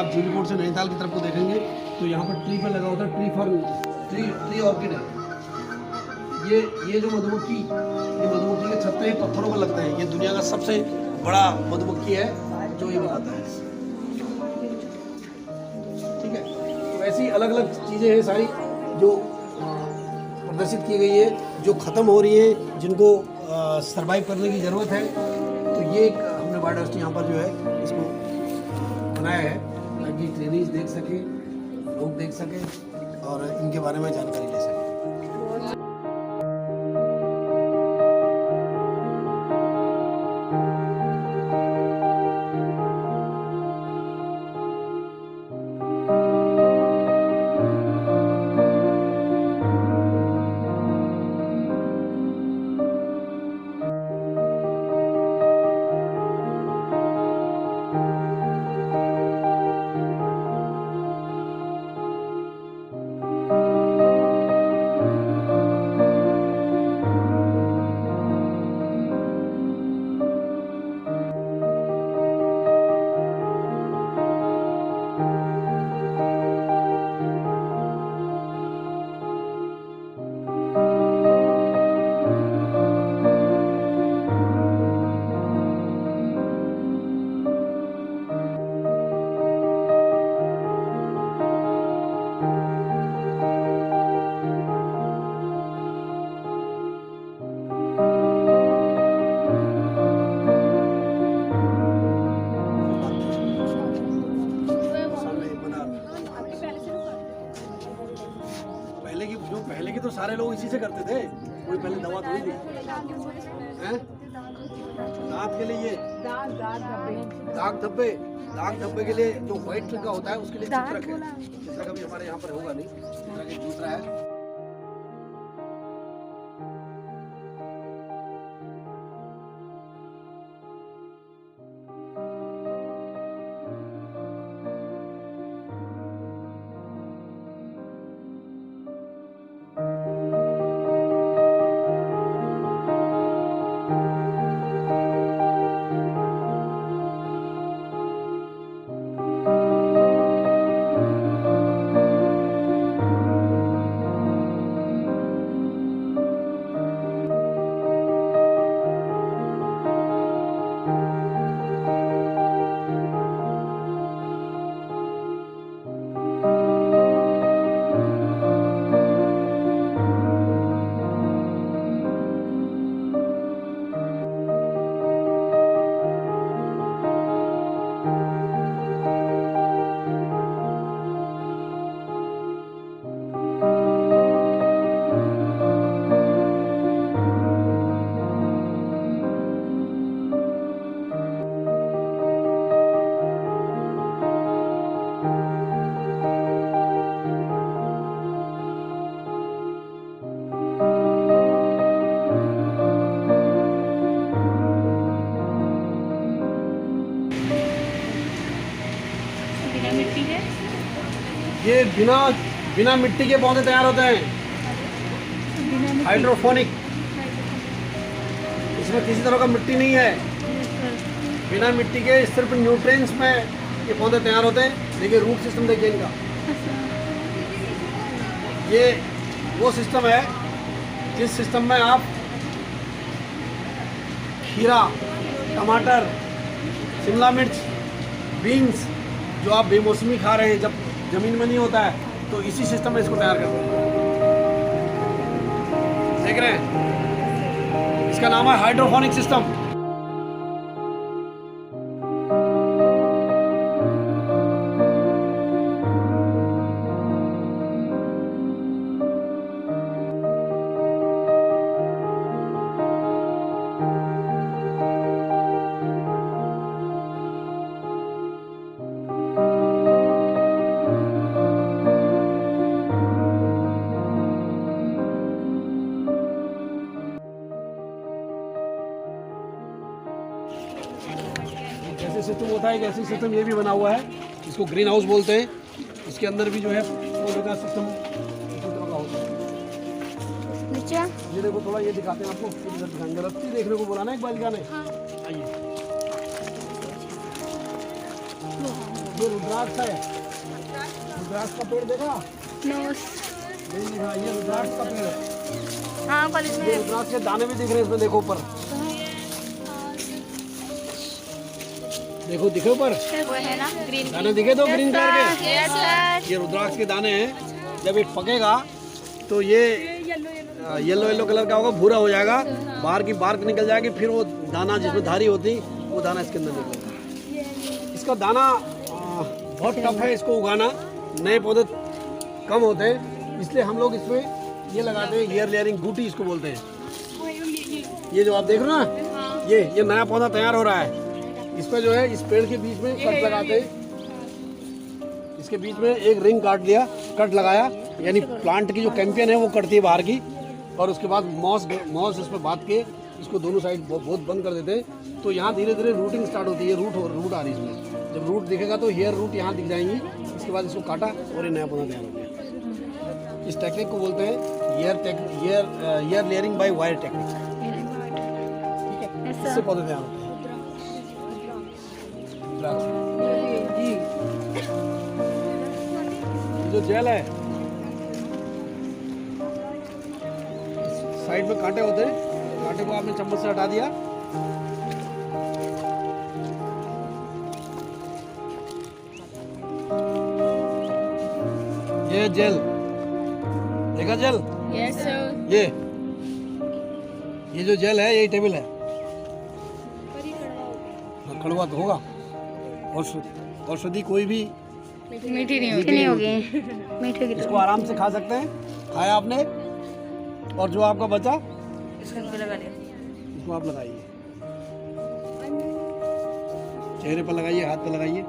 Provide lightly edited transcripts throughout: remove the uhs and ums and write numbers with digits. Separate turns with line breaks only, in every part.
आप जीलीकोट से नैनीताल की तरफ को देखेंगे तो यहाँ पर ट्री पर लगा होता है ट्री ऑर्किड है। ये जो मधुमक्खी, ये मधुमक्खी के छत्ते ही पत्थरों पर लगते हैं। ये दुनिया का सबसे बड़ा मधुमक्खी है जो ये बनाता है। ठीक है, तो ऐसी अलग अलग चीज़ें हैं सारी जो प्रदर्शित की गई है, जो ख़त्म हो रही है, जिनको सरवाइव करने की ज़रूरत है। तो ये एक हमने बायोडाइवर्सिटी यहाँ पर जो है इसको बनाया है ताकि ट्रेनीज देख सके, लोग देख सके और इनके बारे में जानकारी ले सकें। पहले की तो सारे लोग इसी से करते थे, कोई पहले दवा थोड़ी थी। दांत के लिए ये दाग धब्बे के लिए जो व्हाइट रंग का होता है उसके लिए चित्रक है। चित्रक अभी हमारे यहाँ पर होगा नहीं, चित्रक एक दूसरा है। ये बिना मिट्टी के पौधे तैयार होते हैं, हाइड्रोफोनिक। इसमें किसी तरह का मिट्टी नहीं है, बिना मिट्टी के सिर्फ न्यूट्रिएंट्स में ये पौधे तैयार होते हैं। देखिए रूट सिस्टम देखिए इनका, ये वो सिस्टम है जिस सिस्टम में आप खीरा, टमाटर, शिमला मिर्च, बीन्स जो आप बेमौसमी खा रहे हैं, जब जमीन में नहीं होता है, तो इसी सिस्टम में इसको तैयार करते हैं। देख रहे हैं, इसका नाम है हाइड्रोफोनिक सिस्टम। जैसे सिस्टम होता है, ऐसे सिस्टम ये भी बना हुआ है, इसको ग्रीन हाउस बोलते हैं। इसके अंदर भी जो है पौधे का सिस्टम होता है। ये देखो, थोड़ा ये दिखाते हैं आपको, इधर दिखाएंगे। रस्सी देखने को बोला ना एक बार ने। आइए। ये रुद्राक्ष है, रुद्राक्ष का पेड़ देखा?
नोस।
नहीं देखा, ये रुद्राक्ष का पेड़ है।
हाँ कॉलेज में।
ये रुद्राक्ष के दाने भी दिख रहे हैं इसमें, देखो ऊपर, देखो दिखे ऊपर
वो है ना ग्रीन
दाने दिखे तो ग्रीन कलर के,
यस सर।
ये रुद्राक्ष के दाने हैं। जब ये पकेगा तो ये येलो येलो कलर का होगा, भूरा हो जाएगा, बाहर की बार्क निकल जाएगी, फिर वो दाना जिसमें धारी होती वो दाना इसके अंदर निकलेगा। इसका दाना बहुत टफ है इसको उगाना, नए पौधे कम होते हैं, इसलिए हम लोग इसमें ये लगाते हैं ईयर लेयरिंग बूटी इसको बोलते हैं। ये जो आप देख रहे हो ना, ये नया पौधा तैयार हो रहा है, इस पर जो है इस पेड़ के बीच में कट लगाते हैं, इसके बीच में एक रिंग काट लिया, कट लगाया, यानी प्लांट की जो कैंपियन है वो कटती है बाहर की, और उसके बाद मॉस इस पर बांध के इसको दोनों साइड बहुत बंद कर देते हैं। तो यहाँ धीरे धीरे रूटिंग स्टार्ट होती है, रूट आ रही है इसमें। जब रूट दिखेगा तो हेयर रूट यहाँ दिख जाएंगी, इसके बाद इसको काटा और ये नया पौधा तैयार हो गया। इस टेक्निक को बोलते हैं year layering by wire technique. ठीक है, इससे पौधे तैयार होते हैं। जो जेल है साइड में कांटे होते हैं, कांटे को आपने चम्मच से हटा दिया, ये जेल देखा, जेल
यस सर।
ये जो जेल है यही टेबल है, कड़वा तो होगा, औषधि कोई भी
मीठी नहीं होगी, मीठे की
इसको आराम से खा सकते हैं। खाया आपने, और जो आपका बचा
इसको लगा लिया,
इसको आप लगाइए, चेहरे पर लगाइए, हाथ पर लगाइए।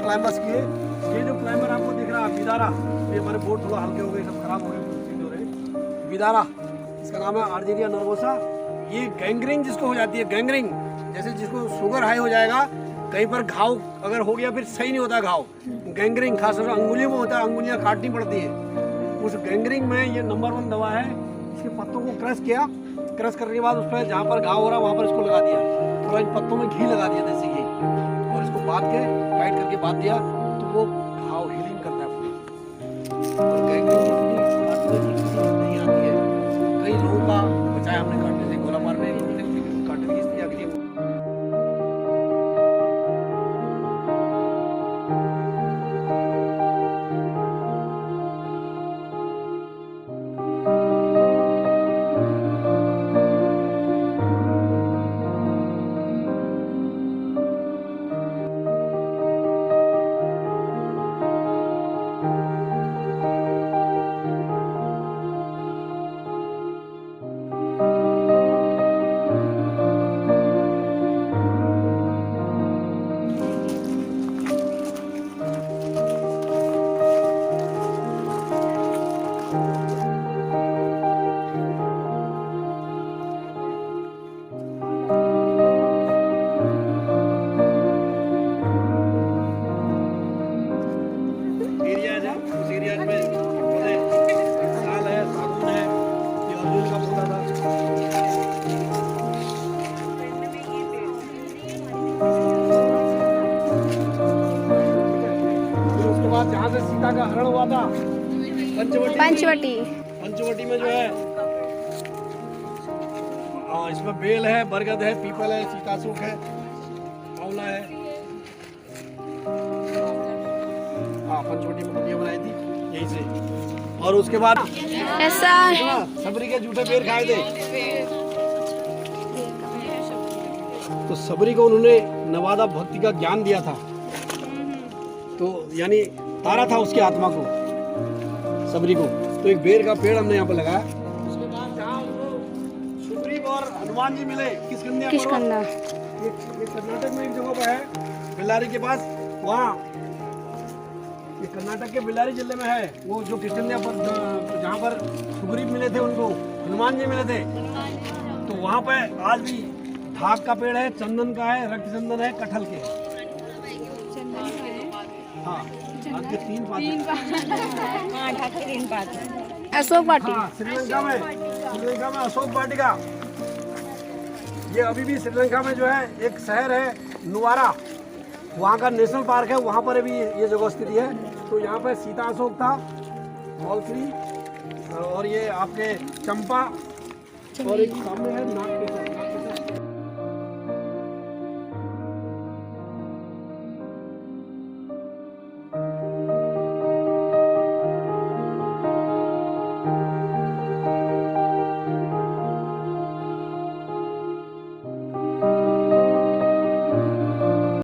क्लाइंबर्स किए, ये जो क्लाइंबर आपको दिख रहा है विदारा, ये हमारे बोर्ड थोड़ा हल्के हो गए, सब खराब हो गए, चीज हो रहे। विदारा इसका नाम है, आर्जेरिया नर्वोसा। ये गैंग्रीन जिसको हो जाती है, गैंग्रीन जैसे जिसको शुगर हाई हो जाएगा, कहीं पर घाव अगर हो गया फिर सही नहीं होता घाव, गैंग्रीन खासतौर से अंगुलियों में होता है, अंगुलियां काटनी पड़ती है। उस गैंग्रीन में ये नंबर 1 दवा है। इसके पत्तों को क्रश किया, क्रश करने के बाद उस पर जहाँ पर घाव हो रहा है वहाँ पर इसको लगा दिया, थोड़ा इन पत्तों में घी लगा दिया देसी घी, और इसको बांध के टाइट करके बांध दिया तो वो घाव हीलिंग करता है पूरा। और गैंग्रीन नहीं आती है, कई लोगों का बचाया हमने काटने से, गोलाबार में काटने की स्थिति आ गई। जहाँ से सीता का हरण हुआ था, पंचवटी में जो है, इसमें बेल है, बरगद है, पीपल है, सीतासूख है, आंवला है। पंचवटी में कुटिया बनाई थी यही से। और उसके बाद सबरी के जूठे पेड़ खाए थे, तो सबरी को उन्होंने नवादा भक्ति का ज्ञान दिया था, तो यानी तारा था उसकी आत्मा को, सबरी को। तो एक बेर का पेड़ हमने यहाँ पर लगाया। उसके बाद जहाँ हमको सुग्रीव और हनुमान जी मिले किष्किंधा पर्वत,
किष्किंधा
ये कर्नाटक में एक जगह पर है, बेल्लारी के पास, वहाँ ये कर्नाटक के बेल्लारी जिले में है वो जो किष्किंधा पर जहाँ पर सुग्रीव मिले थे उनको, हनुमान जी मिले थे। तो वहाँ पे आज भी ढाक का पेड़ है, चंदन का है, रक्त चंदन है, कटहल के है। हाँ, आज के 3 पात।
अशोक वाटिका।
हाँ, श्रीलंका में अशोक वाटिका। ये अभी भी श्रीलंका में जो है एक शहर है नुवारा, वहाँ का नेशनल पार्क है, वहाँ पर भी ये जगह स्थिति है। तो यहाँ पे सीता अशोक था, मॉलफ्री, और ये आपके चंपा, और एक सामने है नाग केसर।